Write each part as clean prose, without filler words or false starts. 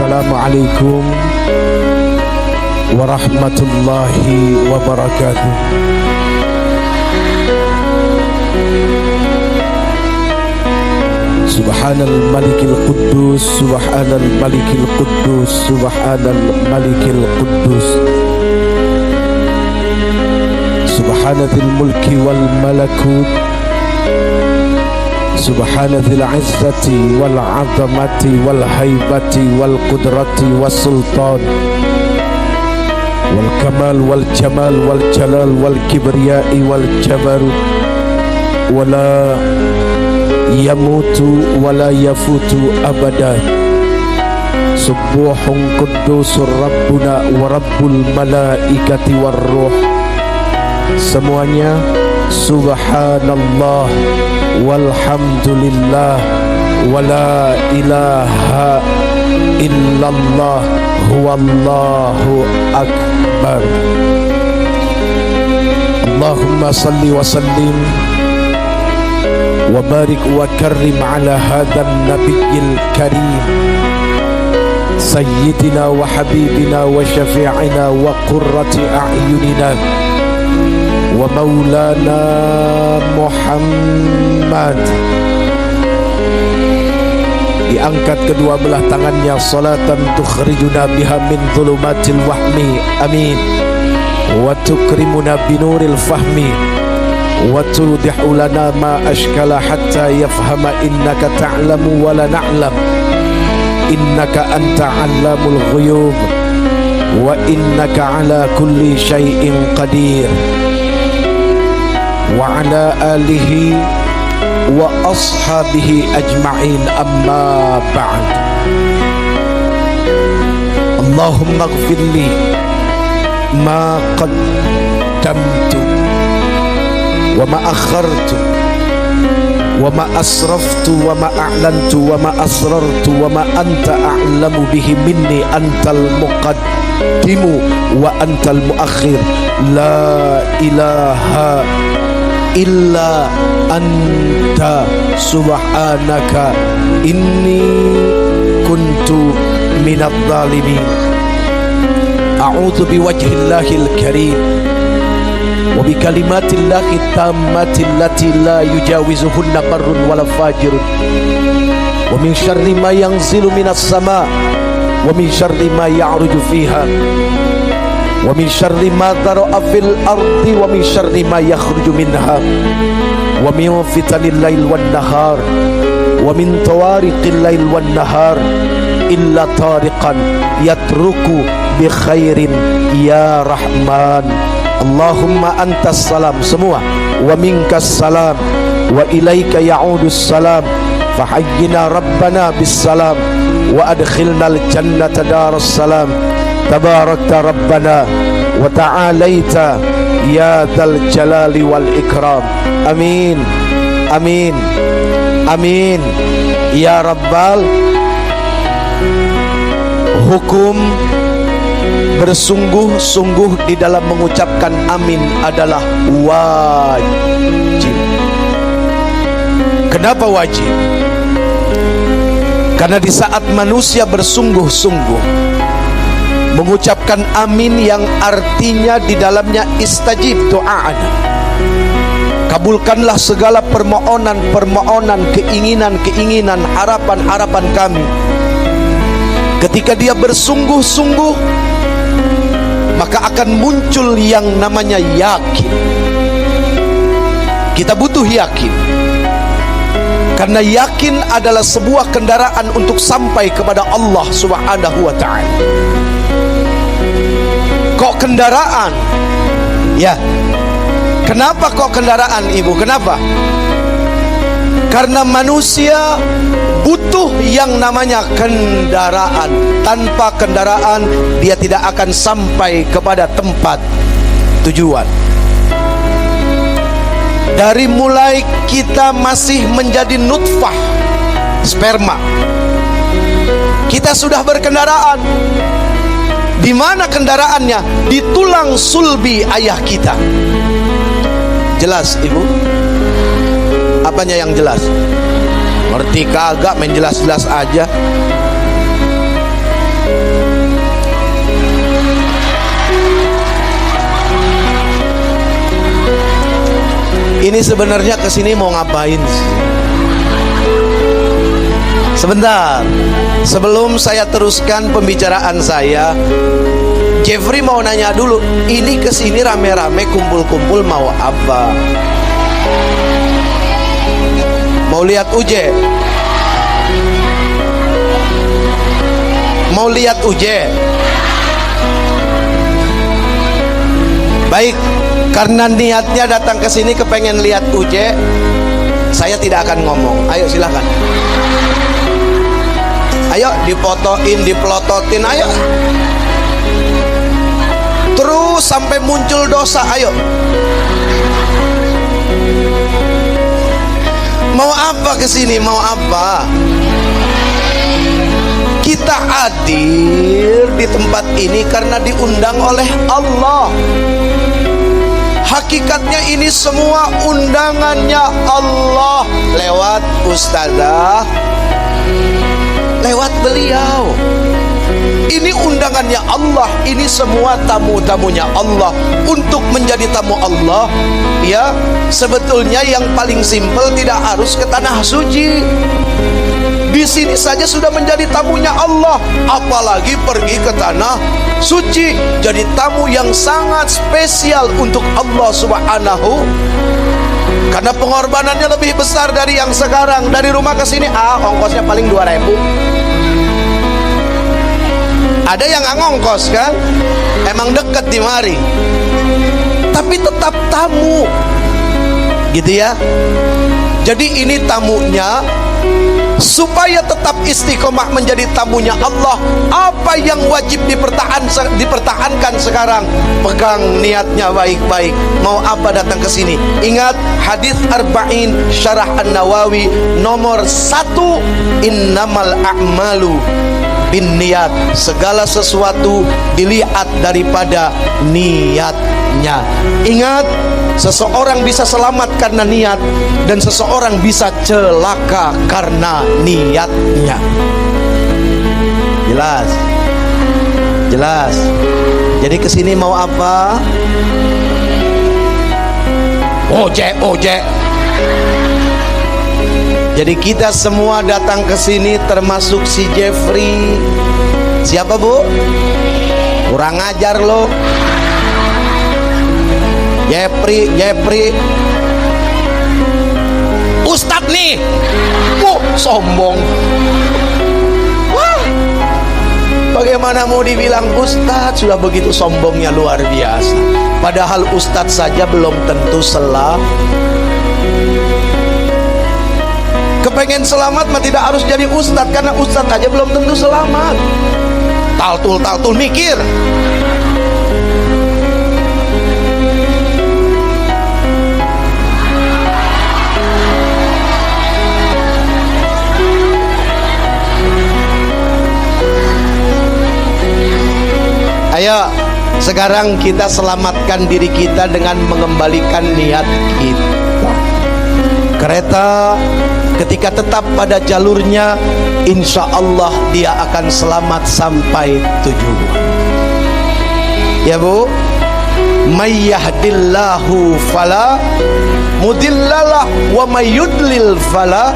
Assalamualaikum warahmatullahi wabarakatuh. Subhanal malikil quddus, subhanal malikil quddus, subhanal malikil quddus, subhanatil mulki wal malakut, subhanatil izzati wal azamati wal haibati wal qudrati was sultan wal kamal wal jamal wal jalal wal kibriyai wal jabarut, wala yamutu wala yafutu abada. Subuhun quddusur rabbuna wa rabbul malaikati war ruh. Semuanya subhanallah walhamdulillah wala ilaha illallah huwallahu akbar. Allahumma salli wa sallim wa barik wa karrim ala hadha nabiyil karim sayyidina wa habibina wa syafi'ina wa qurrati a'yunina wa maulana Muhammad. Diangkat kedua belah tangannya, salatan tukhrijuna biha min dhulumatil wahmi, amin, wa tukrimuna binuril fahmi wa tudihu lana ma ashkala hatta yafhama innaka ta'lamu wa la na'lam innaka anta 'allamul ghuyub wa innaka ala kulli syai'in qadir. Wa ala alihi wa ashabihi ajma'in, amma ba'd. Allahumma ighfirli ma qaddamtu wa ma akhartu wa ma asraftu wa ma a'lantu wa ma asrartu wa ma anta a'lamu bihi minni, antal muqaddimu wa antal muakhir, la ilaha illa anta subhanaka inni kuntu minadh dhalimin. A'udzu biwajhillahil karim wa bi kalimatillahi tammati allati la yujawizuhunna barrun wala fajirun, wa min syarri ma yanzilu minas sama wa min syarri ma ya'ruju fiha wa min syarri ma dhara'a fil ardi wa min syarri ma yakhruju minha wa min fitanil lail wan nahar wa min tawariqil lail wan nahar illa tariqan yatruku bi khairin ya rahman. Allahumma antas salam, semua, wa minkas salam wa ilaika ya'udus salam, fahayyina rabbana bis salam wa adkhilnal jannata daras salam. Tabarakta rabbana wa ta'alaita ya dzal jalali wal ikram. Amin, amin, amin ya rabbal. Hukum bersungguh-sungguh di dalam mengucapkan amin adalah wajib. Kenapa wajib? Karena di saat manusia bersungguh-sungguh mengucapkan amin yang artinya di dalamnya istajib doa'ana, kabulkanlah segala permohonan, keinginan, harapan kami. Ketika dia bersungguh-sungguh, maka akan muncul yang namanya yakin. Kita butuh yakin, karena yakin adalah sebuah kendaraan untuk sampai kepada Allah Subhanahu wa ta'ala. Kok kendaraan? Ya, kenapa kok kendaraan, Ibu? Kenapa? Karena manusia butuh yang namanya kendaraan. Tanpa kendaraan dia tidak akan sampai kepada tempat tujuan. Dari mulai kita masih menjadi nutfah, sperma, kita sudah berkendaraan. Di mana kendaraannya? Di tulang sulbi ayah kita. Jelas, Ibu? Apanya yang jelas? Ngerti kagak, main jelas-jelas aja. Ini sebenarnya kesini mau ngapain sih? Sebentar, sebelum saya teruskan pembicaraan saya, Jeffrey mau nanya dulu, ini kesini rame-rame kumpul-kumpul mau apa? Mau lihat Uje? Mau lihat Uje? Baik, karena niatnya datang ke sini kepengen lihat Uje, saya tidak akan ngomong. Ayo silahkan. Ayo dipotoin, dipelototin, ayo. Terus sampai muncul dosa, ayo. Mau apa kesini? Mau apa? Kita hadir di tempat ini karena diundang oleh Allah. Hakikatnya ini semua undangannya Allah lewat ustazah, lewat beliau. Ini undangannya Allah, ini semua tamu-tamunya Allah untuk menjadi tamu Allah. Ya, sebetulnya yang paling simpel tidak harus ke tanah suci. Di sini saja sudah menjadi tamunya Allah, apalagi pergi ke tanah suci, jadi tamu yang sangat spesial untuk Allah Subhanahu. Karena pengorbanannya lebih besar dari yang sekarang. Dari rumah ke sini, ongkosnya paling 2.000. Ada yang nggak ngongkos kan? Emang deket di mari, tapi tetap tamu, gitu ya. Jadi ini tamunya, supaya tetap istiqomah menjadi tamunya Allah. Apa yang wajib dipertahankan sekarang? Pegang niatnya baik-baik. Mau apa datang ke sini? Ingat hadis Arba'in Syarah An-Nawawi nomor 1, innamal a'malu bin niat. Segala sesuatu dilihat daripada niatnya. Ingat, seseorang bisa selamat karena niat, dan seseorang bisa celaka karena niatnya. Jelas? Jelas? Jadi kesini mau apa? Ojek. Jadi kita semua datang ke sini termasuk si Jeffrey. Siapa, Bu? Kurang ajar lo. Jeffrey. Ustadz nih. Sombong. Wah. Bagaimana mau dibilang Ustadz? Sudah begitu sombongnya luar biasa. Padahal Ustadz saja belum tentu selamat. Kepengen selamat mah tidak harus jadi ustadz, karena ustadz aja belum tentu selamat. Taltul mikir. Ayo, sekarang kita selamatkan diri kita dengan mengembalikan niat kita. Kereta ketika tetap pada jalurnya, insya Allah dia akan selamat sampai tujuan. Ya Bu, may yahdillahu fala mudillalah wa may yudlil fala.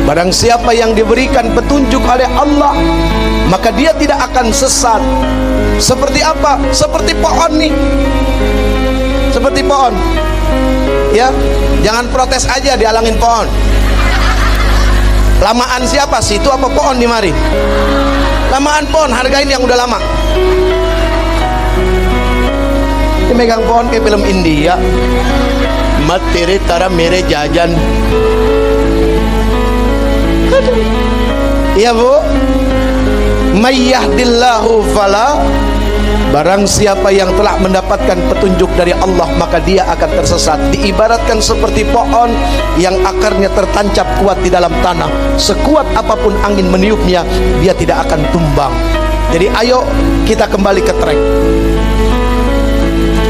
Barang siapa yang diberikan petunjuk oleh Allah, maka dia tidak akan sesat. Seperti apa? Seperti pohon nih. Seperti pohon. Ya, jangan protes aja dialangin pohon. Lamaan siapa? Situ apa pohon di mari? Lamaan pohon, hargain yang udah lama. Ini megang pohon kayak film India. Materi tara mere jajan. Iya Bu. May yahdillahu fala. Barang siapa yang telah mendapatkan petunjuk dari Allah, maka dia akan tersesat. Diibaratkan seperti pohon yang akarnya tertancap kuat di dalam tanah. Sekuat apapun angin meniupnya, dia tidak akan tumbang. Jadi ayo kita kembali ke trek.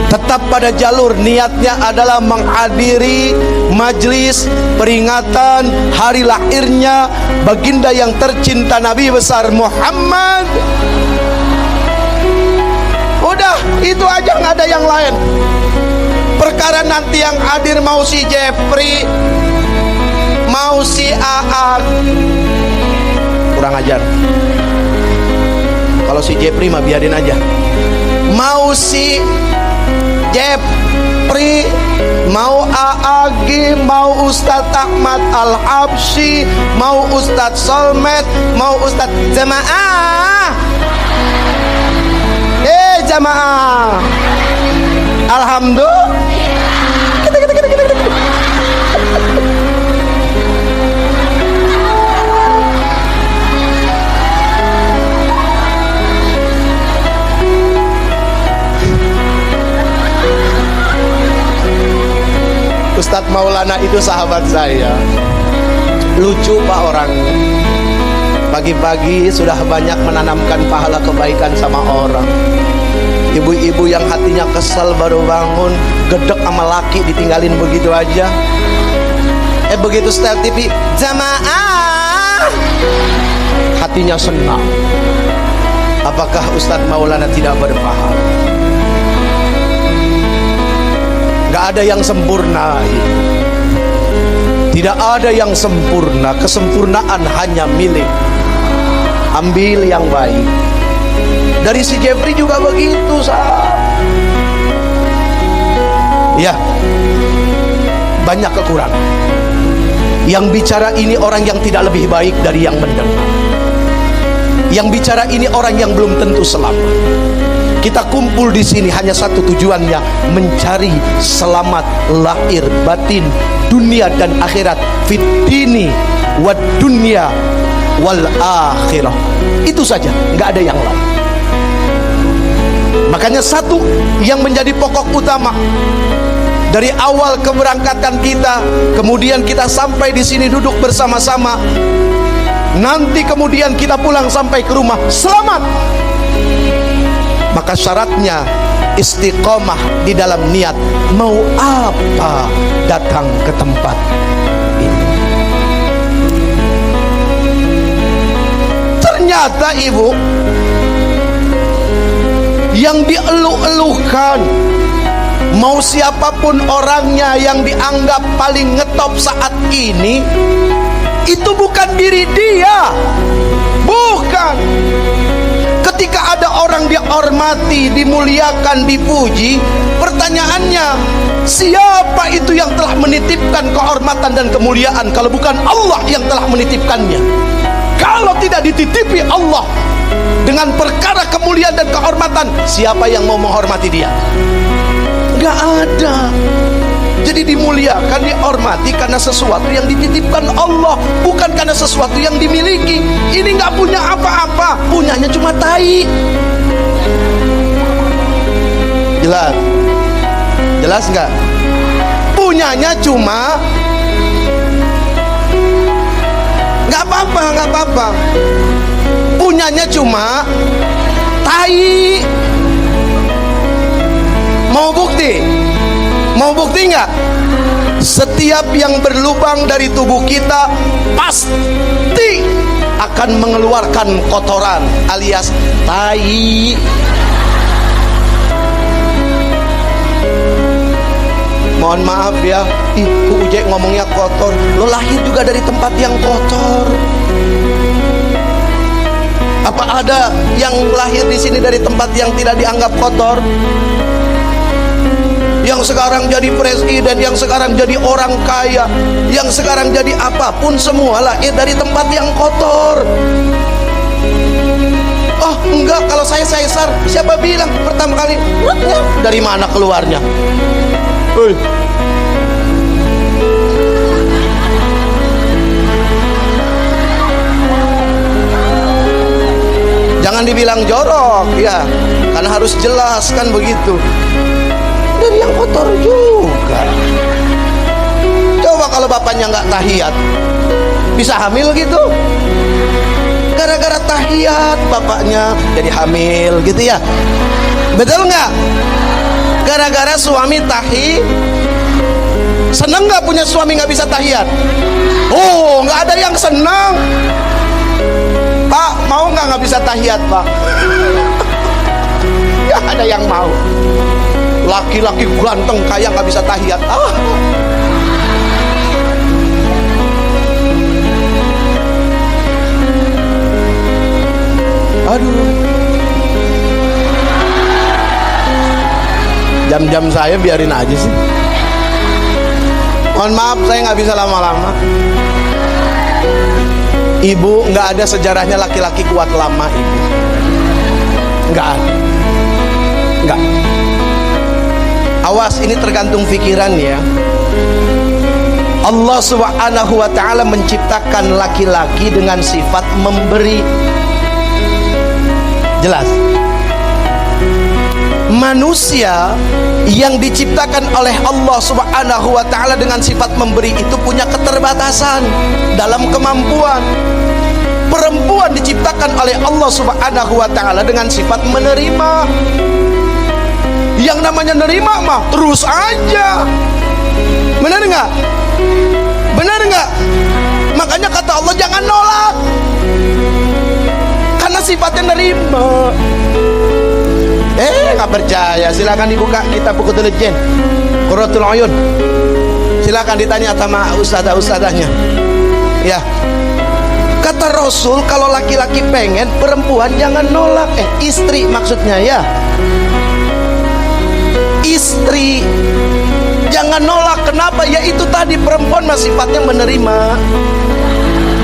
Tetap pada jalur. Niatnya adalah menghadiri majlis peringatan hari lahirnya baginda yang tercinta Nabi besar Muhammad. Udah, itu aja, nggak ada yang lain. perkara nanti yang hadir mau si Jepri, mau si Aag, kurang ajar. Kalau si Jepri mah biarin aja. Mau si Jepri, mau Aagi, mau Ustadz Ahmad Al-Habsyi, mau Ustadz Solmed, mau Ustadz Jamaah. Jamaah, alhamdulillah. Ustadz Maulana itu sahabat saya, lucu Pak orangnya. Pagi-pagi sudah banyak menanamkan pahala kebaikan sama orang. Ibu-ibu yang hatinya kesal baru bangun, gedek sama laki ditinggalin begitu aja. Begitu setel TV, jamaah, hatinya senang. Apakah Ustadz Maulana tidak berpahala? Gak ada yang sempurna. Tidak ada yang sempurna. Kesempurnaan hanya milik. Ambil yang baik. Dari si Jeffrey juga begitu, ya, banyak kekurangan. Yang bicara ini orang yang tidak lebih baik dari yang mendengar. Yang bicara ini orang yang belum tentu selamat. Kita kumpul di sini hanya satu tujuannya, mencari selamat lahir batin, dunia dan akhirat, fit dini wad dunya wal akhirah. Itu saja, nggak ada yang lain. Makanya satu yang menjadi pokok utama dari awal keberangkatan kita, kemudian kita sampai di sini duduk bersama-sama, nanti kemudian kita pulang sampai ke rumah selamat. Maka syaratnya istiqomah di dalam niat. Mau apa datang ke tempat ini? Ternyata ibu, yang dieluh-eluhkan, mau siapapun orangnya yang dianggap paling ngetop saat ini, itu bukan diri dia. Bukan. Ketika ada orang dihormati, dimuliakan, dipuji, pertanyaannya, siapa itu yang telah menitipkan kehormatan dan kemuliaan kalau bukan Allah yang telah menitipkannya? Kalau tidak dititipi Allah dengan perkara kemuliaan dan kehormatan, siapa yang mau menghormati dia? Gak ada. Jadi dimuliakan, dihormati karena sesuatu yang dititipkan Allah, bukan karena sesuatu yang dimiliki. Ini gak punya apa-apa, punyanya cuma tai. Jelas? Jelas gak? Punyanya cuma, gak apa-apa, gak apa-apa, punyanya cuma tai. Mau bukti? Mau bukti nggak? Setiap yang berlubang dari tubuh kita pasti akan mengeluarkan kotoran alias tai. Mohon maaf ya, Ku Ujek ngomongnya kotor. Lo lahir juga dari tempat yang kotor. Apa ada yang lahir di sini dari tempat yang tidak dianggap kotor? Yang sekarang jadi presiden, yang sekarang jadi orang kaya, yang sekarang jadi apapun, semua lahir dari tempat yang kotor. Oh enggak, kalau saya sesar, siapa bilang pertama kali? Dari mana keluarnya? Jangan dibilang jorok ya, karena harus jelas kan begitu. Dari yang kotor juga. Coba kalau bapaknya nggak tahiyat, bisa hamil gitu? Gara-gara tahiyat bapaknya jadi hamil gitu ya? Betul nggak? Gara-gara suami tahi, seneng nggak punya suami nggak bisa tahiyat? Oh, nggak ada yang seneng. Pak, mau nggak bisa tahiyat, Pak? Nggak ada yang mau. laki-laki ganteng kaya nggak bisa tahiyat. Aduh, jam-jam saya biarin aja sih. Mohon maaf, saya nggak bisa lama-lama. Ibu, nggak ada sejarahnya laki-laki kuat lama, ibu. Nggak ada. Nggak. Awas, ini tergantung pikiran ya. Allah Subhanahu wa ta'ala menciptakan laki-laki dengan sifat memberi. Jelas. Manusia yang diciptakan oleh Allah Subhanahu wa ta'ala dengan sifat memberi itu punya keterbatasan dalam kemampuan. Perempuan diciptakan oleh Allah Subhanahu wa ta'ala dengan sifat menerima. Yang namanya nerima mah terus aja. Benar nggak? Benar nggak? Makanya kata Allah jangan nolak, karena sifatnya nerima. Nggak percaya, silakan dibuka kitab buku intelijen Qurratul Uyun, silakan ditanya sama ustadzah-ustadzahnya ya. Kata Rasul, kalau laki-laki pengen, perempuan jangan nolak. Istri maksudnya ya, istri jangan nolak. Kenapa? Ya itu tadi, perempuan masih sifatnya menerima,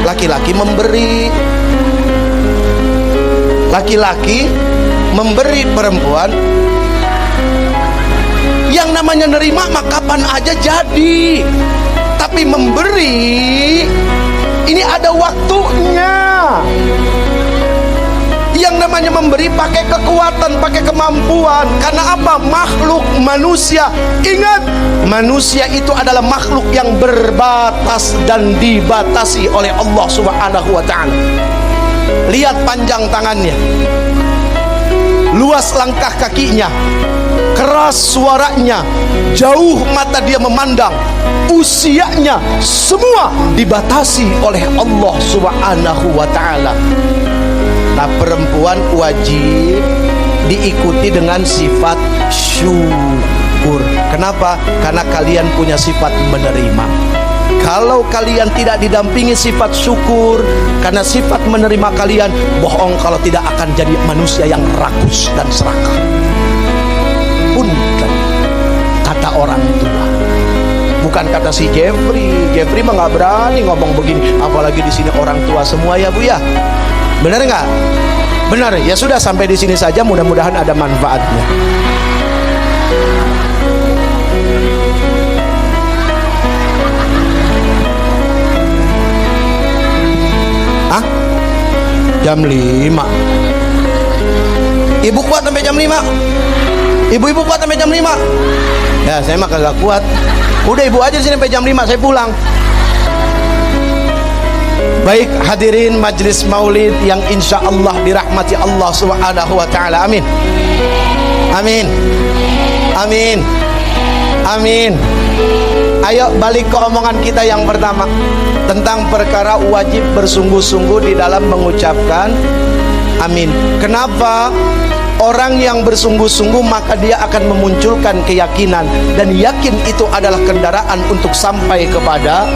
laki-laki memberi. Laki-laki memberi, perempuan yang namanya nerima mah kapan aja jadi. Tapi memberi ini ada waktunya. Yang namanya memberi pakai kekuatan, pakai kemampuan. Karena apa? Makhluk manusia. Ingat, manusia itu adalah makhluk yang berbatas dan dibatasi oleh Allah Subhanahu wa ta'ala. Lihat panjang tangannya, luas langkah kakinya, keras suaranya, jauh mata dia memandang, usianya, semua dibatasi oleh Allah Subhanahu wa ta'ala. Nah, perempuan wajib diikuti dengan sifat syukur. Kenapa? Karena kalian punya sifat menerima. Kalau kalian tidak didampingi sifat syukur, karena sifat menerima kalian, bohong kalau tidak akan jadi manusia yang rakus dan serakah. Punten, kata orang tua. Bukan kata si Jeffrey. Jeffrey mah nggak berani ngomong begini, apalagi di sini orang tua semua ya bu ya. Benar nggak? Benar. Ya sudah, sampai di sini saja. Mudah-mudahan ada manfaatnya. Jam 5. Ibu kuat sampai jam 5? Ibu-ibu kuat sampai jam 5? Ya, saya mah kagak kuat. Udah ibu aja di sini sampai jam 5, saya pulang. Baik, hadirin majlis maulid yang insya Allah dirahmati Allah Subhanahu wa ta'ala. Amin. Amin. Amin. Amin. Ayo balik ke omongan kita yang pertama tentang perkara wajib bersungguh-sungguh di dalam mengucapkan amin. Kenapa? Orang yang bersungguh-sungguh maka dia akan memunculkan keyakinan, dan yakin itu adalah kendaraan untuk sampai kepada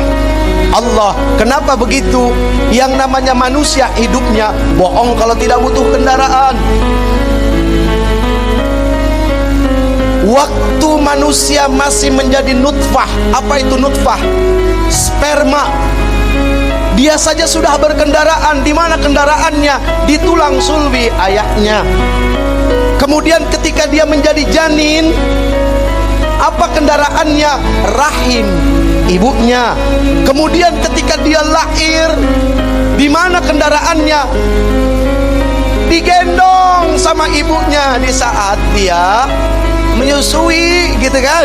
Allah. Kenapa begitu? Yang namanya manusia hidupnya bohong kalau tidak butuh kendaraan. Waktu manusia masih menjadi nutfah. Apa itu nutfah? Sperma. Dia saja sudah berkendaraan. Di mana kendaraannya? Di tulang sulbi ayahnya. Kemudian ketika dia menjadi janin, apa kendaraannya? Rahim ibunya. Kemudian ketika dia lahir, di mana kendaraannya? Digendong sama ibunya di saat dia menyusui, gitu kan?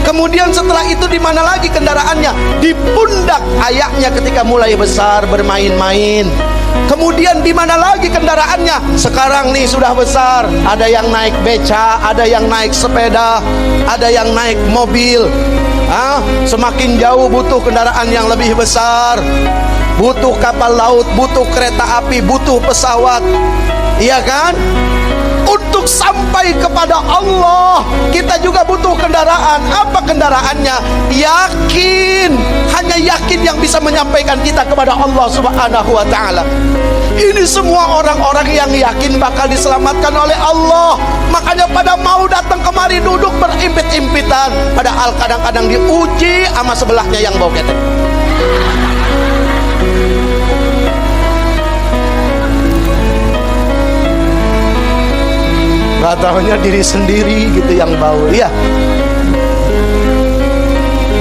Kemudian setelah itu di mana lagi kendaraannya? Di pundak ayahnya ketika mulai besar bermain-main. Kemudian di mana lagi kendaraannya? Sekarang nih sudah besar, ada yang naik beca, ada yang naik sepeda, ada yang naik mobil. Semakin jauh butuh kendaraan yang lebih besar, butuh kapal laut, butuh kereta api, butuh pesawat, iya kan? Untuk sampai kepada Allah, kita juga butuh kendaraan. Apa kendaraannya? Yakin. Hanya yakin yang bisa menyampaikan kita kepada Allah Subhanahu wa ta'ala. Ini semua orang-orang yang yakin bakal diselamatkan oleh Allah. Makanya pada mau datang kemari duduk berimpit-impitan, padahal kadang-kadang diuji sama sebelahnya yang bau ketek. Gak tahunya diri sendiri gitu yang bau. Iya.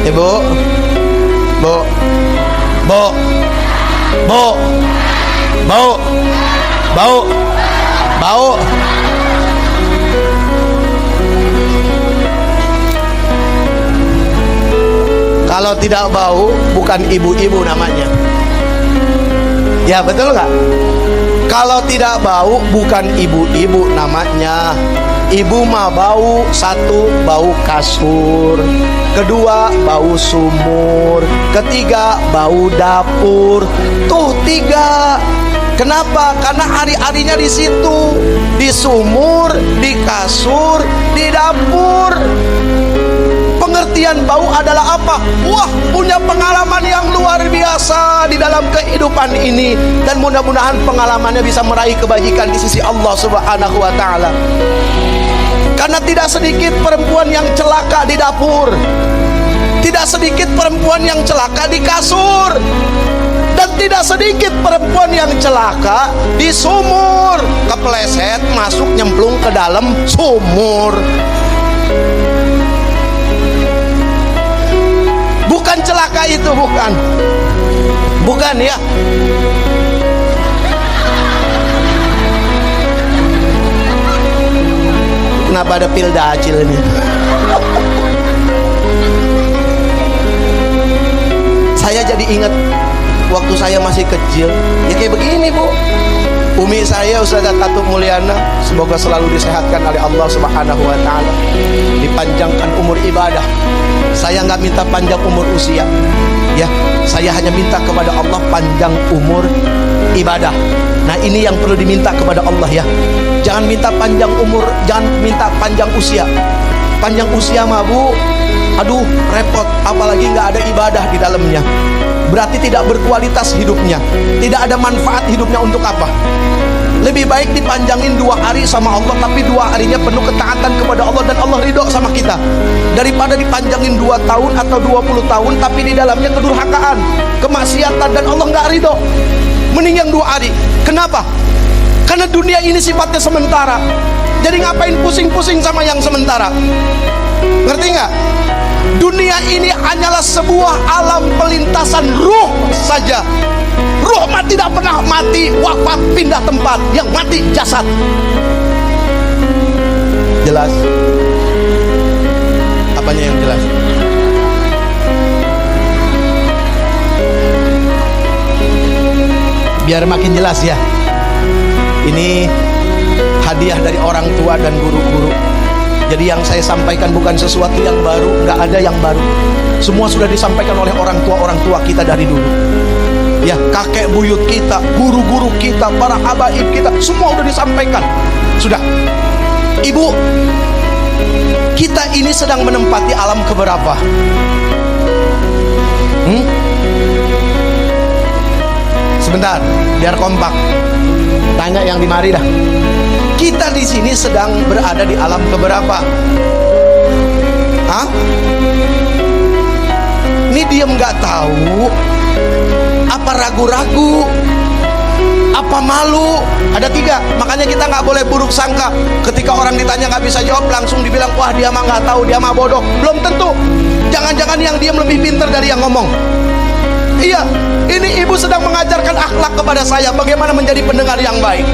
Ibu, bu, bu, bu, bau, bau, bau. Kalau tidak bau, bukan ibu-ibu namanya. Ya betul nggak? Kalau tidak bau, bukan ibu-ibu namanya. Ibu mah bau, satu bau kasur, kedua bau sumur, ketiga bau dapur. Tuh tiga. Kenapa? Karena hari-harinya di situ, di sumur, di kasur, di dapur. Pengertian bau adalah apa? Wah, punya pengalaman yang luar biasa di dalam kehidupan ini, dan mudah-mudahan pengalamannya bisa meraih kebajikan di sisi Allah Subhanahu wa ta'ala. Karena tidak sedikit perempuan yang celaka di dapur, tidak sedikit perempuan yang celaka di kasur, dan tidak sedikit perempuan yang celaka di sumur. Kepleset masuk nyemplung ke dalam sumur. Bukan celaka itu, bukan. Bukan ya. Kenapa ada pil dacil ini? Saya jadi ingat waktu saya masih kecil, ya kayak begini bu. Umi saya Ustazah Tatuk Mulyana, semoga selalu disehatkan oleh Allah Subhanahu wa ta'ala, dipanjangkan umur ibadah. Saya nggak minta panjang umur usia, ya, saya hanya minta kepada Allah panjang umur ibadah. Nah ini yang perlu diminta kepada Allah ya. Jangan minta panjang umur, jangan minta panjang usia. Panjang usia mah bu, aduh repot, apalagi nggak ada ibadah di dalamnya. Berarti tidak berkualitas hidupnya, tidak ada manfaat hidupnya. Untuk apa? Lebih baik dipanjangin 2 hari sama Allah, tapi 2 harinya penuh ketaatan kepada Allah dan Allah ridho sama kita, daripada dipanjangin 2 tahun atau 20 tahun tapi di dalamnya kedurhakaan, kemaksiatan, dan Allah nggak ridho. Mending yang 2 hari. Kenapa? Karena dunia ini sifatnya sementara. Jadi ngapain pusing-pusing sama yang sementara? Ngerti nggak? Dunia ini hanyalah sebuah alam pelintasan ruh saja. Ruh mah tidak pernah mati, wafat, pindah tempat. Yang mati jasad. Jelas? Apanya yang jelas? Biar makin jelas ya. Ini hadiah dari orang tua dan guru-guru. Jadi yang saya sampaikan bukan sesuatu yang baru, nggak ada yang baru. Semua sudah disampaikan oleh orang tua kita dari dulu. Ya, kakek buyut kita, guru-guru kita, para habaib kita, semua sudah disampaikan. Sudah. Ibu, kita ini sedang menempati alam keberapa? Sebentar, biar kompak. Tanya yang di mari dah. Kita di sini sedang berada di alam keberapa? Hah? Ini diem nggak tahu? Apa ragu-ragu? Apa malu? Ada 3. Makanya kita nggak boleh buruk sangka. Ketika orang ditanya nggak bisa jawab, langsung dibilang wah dia mah nggak tahu, dia mah bodoh. Belum tentu. Jangan-jangan yang diem lebih pintar dari yang ngomong. Iya, ini ibu sedang mengajarkan akhlak kepada saya, bagaimana menjadi pendengar yang baik.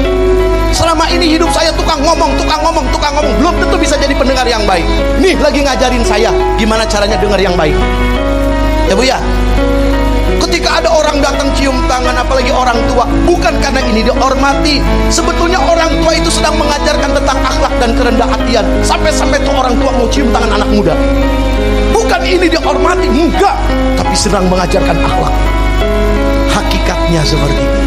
Selama ini hidup saya tukang ngomong, belum tentu bisa jadi pendengar yang baik. Nih lagi ngajarin saya gimana caranya dengar yang baik. Ya bu ya. Ketika ada orang datang cium tangan, apalagi orang tua, bukan karena ini dihormati. Sebetulnya orang tua itu sedang mengajarkan tentang akhlak dan kerendah hatian. Sampai-sampai tuh orang tua mau cium tangan anak muda. Bukan ini dihormati, enggak, tapi sedang mengajarkan akhlak. Hakikatnya seperti itu.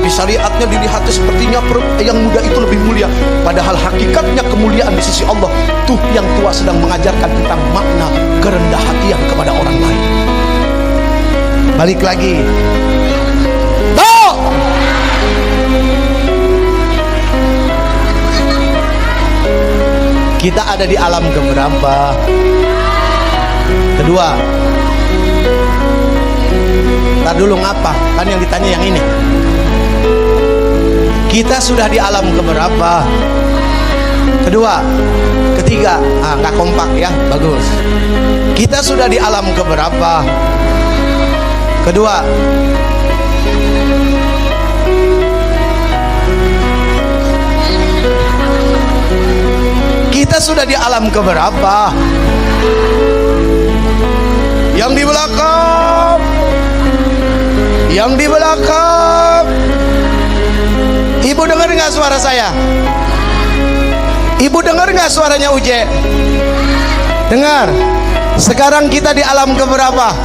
tapi syariatnya dilihatnya sepertinya yang muda itu lebih mulia, padahal hakikatnya kemuliaan di sisi Allah tuh yang tua sedang mengajarkan tentang makna kerendah hatian kepada orang lain. Balik lagi, tuh kita ada di alam keberapa? Kedua. Ntar dulu ngapa? Kan yang ditanya yang ini. Kita sudah di alam keberapa? Kedua. Ketiga. Nggak kompak ya, bagus. Kita sudah di alam keberapa? Kedua. Kita sudah di alam keberapa? Yang di belakang. Yang di belakang. Ibu dengar nggak suara saya? Ibu dengar nggak suaranya Uje? Dengar. Sekarang kita di alam keberapa?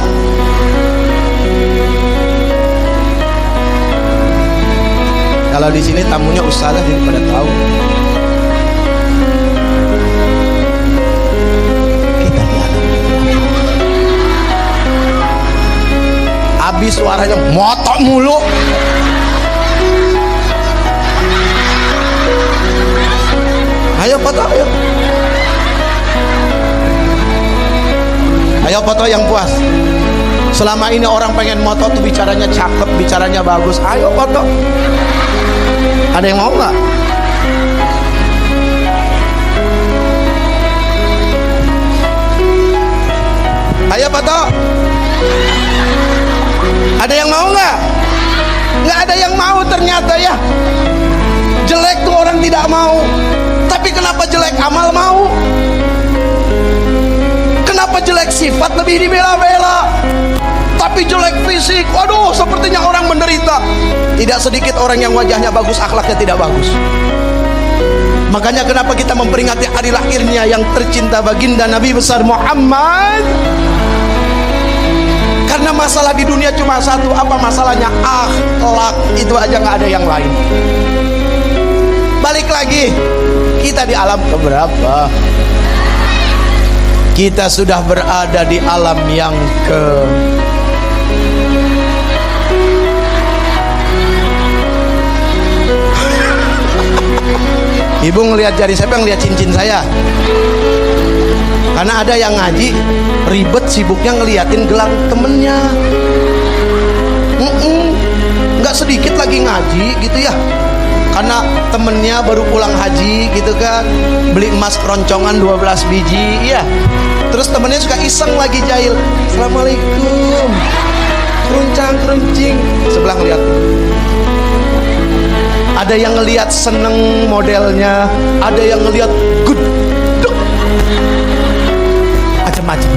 Kalau di sini tamunya ustazah jadi pada tahu. Kita di alam keberapa? Habis suaranya motok mulu. Ayo foto, ayo. Ayo foto yang puas. Selama ini orang pengen moto tuh bicaranya cakep, bicaranya bagus. Ayo foto. Ada yang mau nggak? Ayo foto. Ada yang mau nggak? Nggak ada yang mau ternyata ya. Jelek tuh orang tidak mau. Tapi kenapa jelek amal mau? Kenapa jelek sifat lebih dibela-bela? Tapi jelek fisik, waduh sepertinya orang menderita. Tidak sedikit orang yang wajahnya bagus, akhlaknya tidak bagus. Makanya kenapa kita memperingati hari lahirnya yang tercinta baginda Nabi besar Muhammad? Karena masalah di dunia cuma satu. Apa masalahnya? Akhlak. Itu aja, nggak ada yang lain. Balik lagi, kita di alam keberapa? Kita sudah berada di alam yang ke Ibu ngelihat jari siapa? Ngelihat cincin saya. Karena ada yang ngaji ribet sibuknya ngeliatin gelang temennya. Nggak sedikit lagi ngaji gitu ya. Karena temennya baru pulang haji gitu kan, beli emas keroncongan 12 biji ya. Terus temennya suka iseng lagi jahil, assalamualaikum, keruncang keruncing, sebelah ngeliat. Ada yang ngeliat seneng modelnya, ada yang ngeliat gudeg, macam-macam.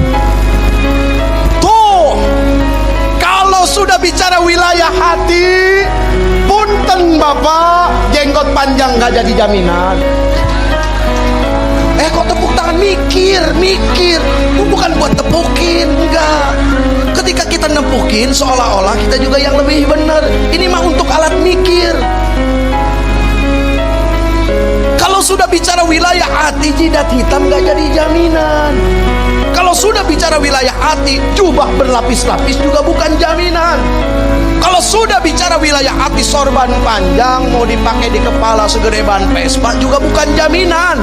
Tuh, kalau sudah bicara wilayah hati, punten bapak, jenggot panjang nggak jadi jaminan. Kok tepuk tangan? Mikir. Bukan buat tepukin, enggak. Ketika kita nepukin seolah-olah kita juga yang lebih benar. Ini mah untuk alat mikir. Kalau sudah bicara wilayah hati, jidat hitam nggak jadi jaminan. Kalau sudah bicara wilayah hati, jubah berlapis-lapis juga bukan jaminan. Kalau sudah bicara wilayah hati, sorban panjang mau dipakai di kepala segede ban Vespa juga bukan jaminan.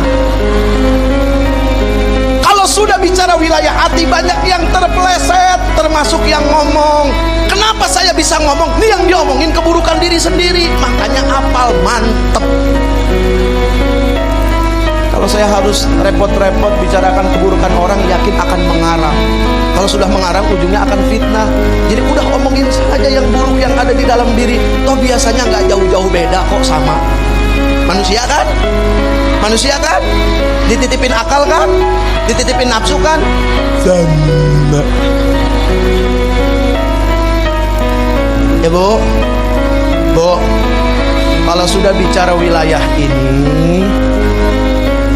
Kalau sudah bicara wilayah hati, banyak yang terpeleset, termasuk yang ngomong. Kenapa saya bisa ngomong? Ini yang diomongin keburukan diri sendiri. Makanya apal, mantep. Kalau saya harus repot-repot bicarakan keburukan orang, yakin akan mengarang. Kalau sudah mengarang, ujungnya akan fitnah. Jadi udah omongin saja yang buruk yang ada di dalam diri. Toh biasanya nggak jauh-jauh beda kok, sama manusia kan? Manusia kan? Dititipin akal kan? Dititipin nafsu kan? Sama. Ya Bu, kalau sudah bicara wilayah ini,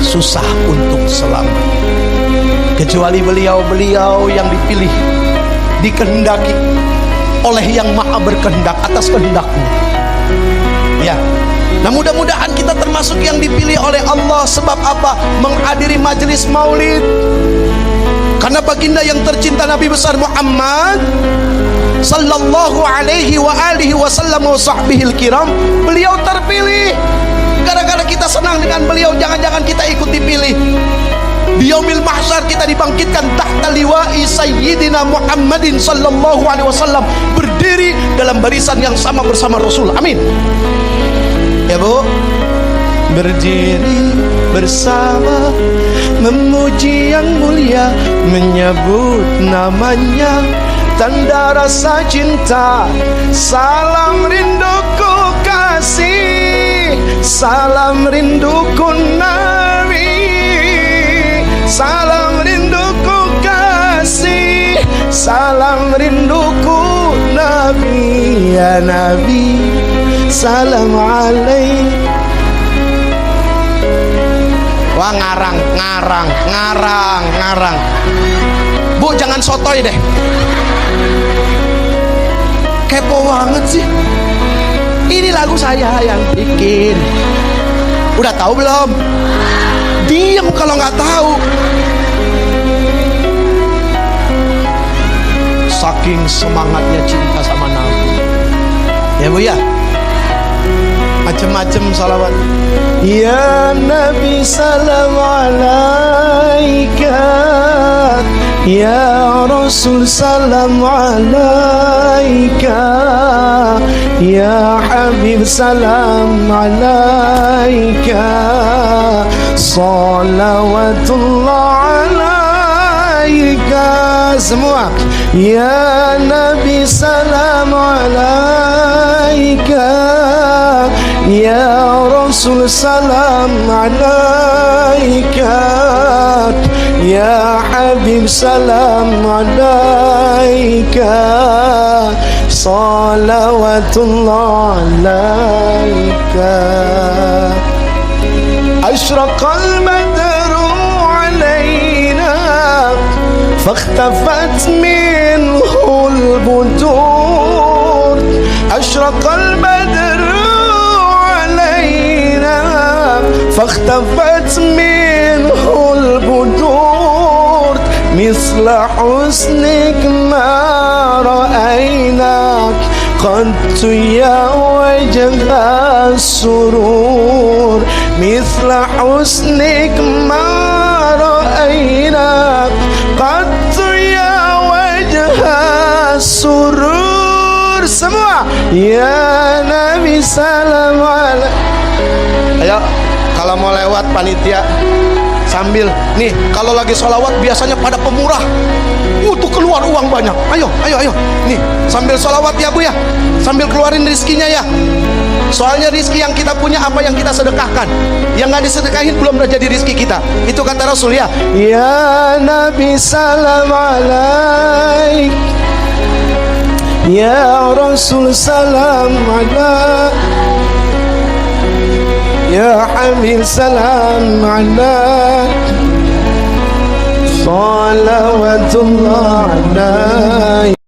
susah untuk selamat. Kecuali beliau-beliau yang dipilih, dikehendaki oleh yang maha berkehendak atas kehendaknya. Ya. Nah, mudah-mudahan kita termasuk yang dipilih oleh Allah. Sebab apa? Menghadiri majelis maulid. Karena baginda yang tercinta Nabi besar Muhammad sallallahu alaihi wa alihi wasallam wa sahbihil kiram, beliau terpilih. Gara-gara kita senang dengan beliau, jangan-jangan kita ikut dipilih. Di yaumil mahsyar kita dibangkitkan tahta liwa'i sayyidina Muhammadin sallallahu alaihi wasallam, berdiri dalam barisan yang sama bersama Rasul. Amin. Ya Bu, berdiri bersama, memuji yang mulia, menyebut namanya, tanda rasa cinta. Salam rinduku kasih, salam rinduku Nabi, salam rinduku kasih, salam rinduku Nabi. Ya Nabi, salam alaik. Wah, ngarang. Bu, jangan sotoy deh. Kepo banget sih. Ini lagu saya yang bikin. Udah tahu belum? Diam kalau nggak tahu. Saking semangatnya cinta sama Nabi. Ya Bu ya. Macem-macem salawat. Ya Nabi salam alaika, ya Rasul salam alaika, ya Habib salam alaika, salawatullah alaika. Semua. Ya Nabi salam alaika, ya Rasul salam alaika, ya Habib salam alaika, salawatullah alaika. Ashraqal badru alaina, فاختفت منه البدور. أشرق البدر علينا فاختفت منه البدور. مثل حسنك ما رأيناك قد يا وجه السرور. مثل حسنك ما رأيناك قد يا وجه السرور. Semua. Ya Nabi salam alaik. Ayo, kalau mau lewat panitia sambil nih, kalau lagi sholawat biasanya pada pemurah, tuh keluar uang banyak. Ayo nih, sambil sholawat ya Bu ya, sambil keluarin rizkinya ya. Soalnya rizki yang kita punya apa yang kita sedekahkan, yang nggak disedekahin belum jadi rizki kita. Itu kata Rasul ya. Ya Nabi salam alaik, ya Rasul salam alaik, ya Habib salam alaik, salawatullah alaik.